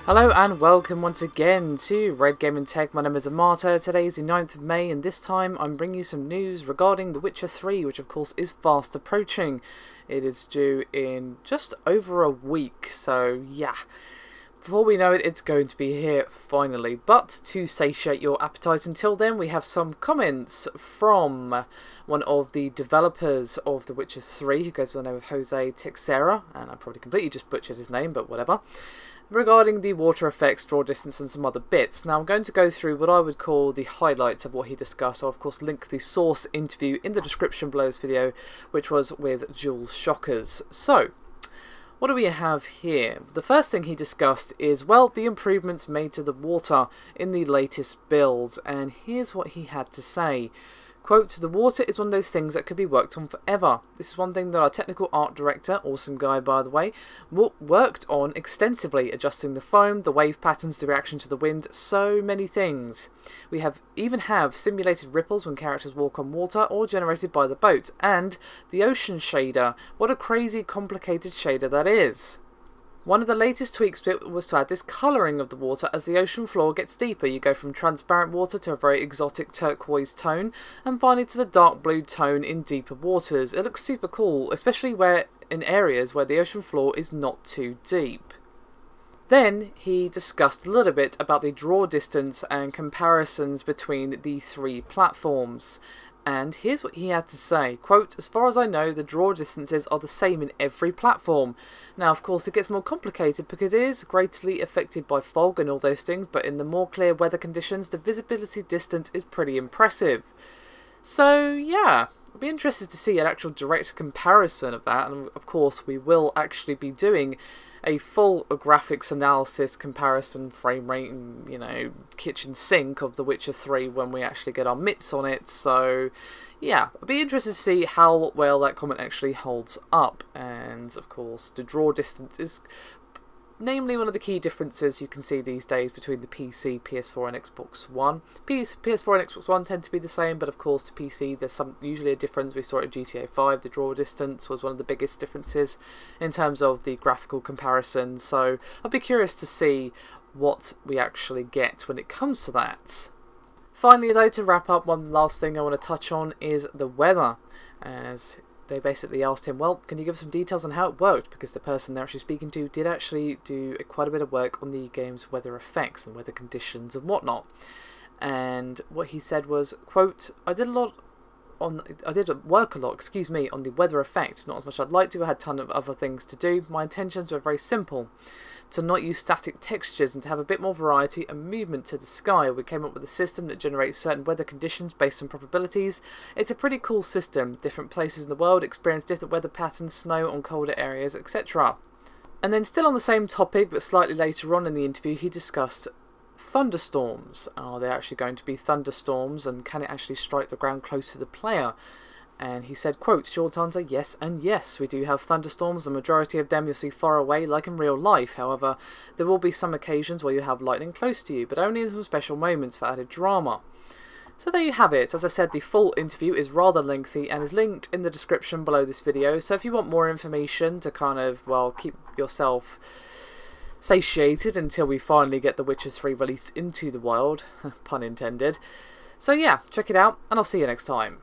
Hello and welcome once again to Red Gaming Tech. My name is Amato. Today is the 9th of May and this time I'm bringing you some news regarding The Witcher 3, which of course is fast approaching. It is due in just over a week, so yeah. Before we know it, it's going to be here finally. But to satiate your appetite until then, we have some comments from one of the developers of The Witcher 3, who goes by the name of Jose Teixeira, and I probably completely just butchered his name, but whatever, regarding the water effects, draw distance and some other bits. Now I'm going to go through what I would call the highlights of what he discussed. I'll of course link the source interview in the description below this video, which was with Jules Shockers. So, what do we have here? The first thing he discussed is, well, the improvements made to the water in the latest builds, and here's what he had to say. Quote, "The water is one of those things that could be worked on forever. This is one thing that our technical art director, awesome guy by the way, worked on extensively, adjusting the foam, the wave patterns, the reaction to the wind, so many things. We even have simulated ripples when characters walk on water or generated by the boat, and the ocean shader. What a crazy complicated shader that is. One of the latest tweaks was to add this colouring of the water as the ocean floor gets deeper. You go from transparent water to a very exotic turquoise tone, and finally to the dark blue tone in deeper waters. It looks super cool, especially in areas where the ocean floor is not too deep." Then he discussed a little bit about the draw distance and comparisons between the three platforms. And here's what he had to say, quote, "As far as I know, the draw distances are the same in every platform. Now, of course, it gets more complicated because it is greatly affected by fog and all those things, but in the more clear weather conditions, the visibility distance is pretty impressive." So, yeah, I'll be interested to see an actual direct comparison of that, and of course, we will actually be doing a full graphics analysis comparison, frame rate, and, you know, kitchen sink of The Witcher 3 when we actually get our mitts on it. So yeah, I'll be interested to see how well that comment actually holds up. And of course, the draw distance is namely one of the key differences you can see these days between the PC, PS4 and Xbox One. PS4 and Xbox One tend to be the same, but of course to PC there's usually a difference. We saw it in GTA 5, the draw distance was one of the biggest differences in terms of the graphical comparison, so I'd be curious to see what we actually get when it comes to that. Finally though, to wrap up, one last thing I want to touch on is the weather, as they basically asked him, well, can you give some details on how it worked? Because the person they're actually speaking to did actually do quite a bit of work on the game's weather effects and weather conditions and whatnot. And what he said was, quote, I did work a lot, on the weather effects, not as much as I'd like to. I had a ton of other things to do. My intentions were very simple, to not use static textures and to have a bit more variety and movement to the sky. We came up with a system that generates certain weather conditions based on probabilities. It's a pretty cool system. Different places in the world experience different weather patterns, snow on colder areas, etc. And then still on the same topic, but slightly later on in the interview, he discussed thunderstorms. Are there actually going to be thunderstorms, and can it actually strike the ground close to the player? And he said, quote, "Short answer, yes and yes. We do have thunderstorms. The majority of them you'll see far away, like in real life. However, there will be some occasions where you have lightning close to you, but only in some special moments for added drama." So there you have it. As I said, the full interview is rather lengthy and is linked in the description below this video. So if you want more information to kind of, well, keep yourself satiated until we finally get The Witcher 3 released into the wild, pun intended. So yeah, check it out, and I'll see you next time.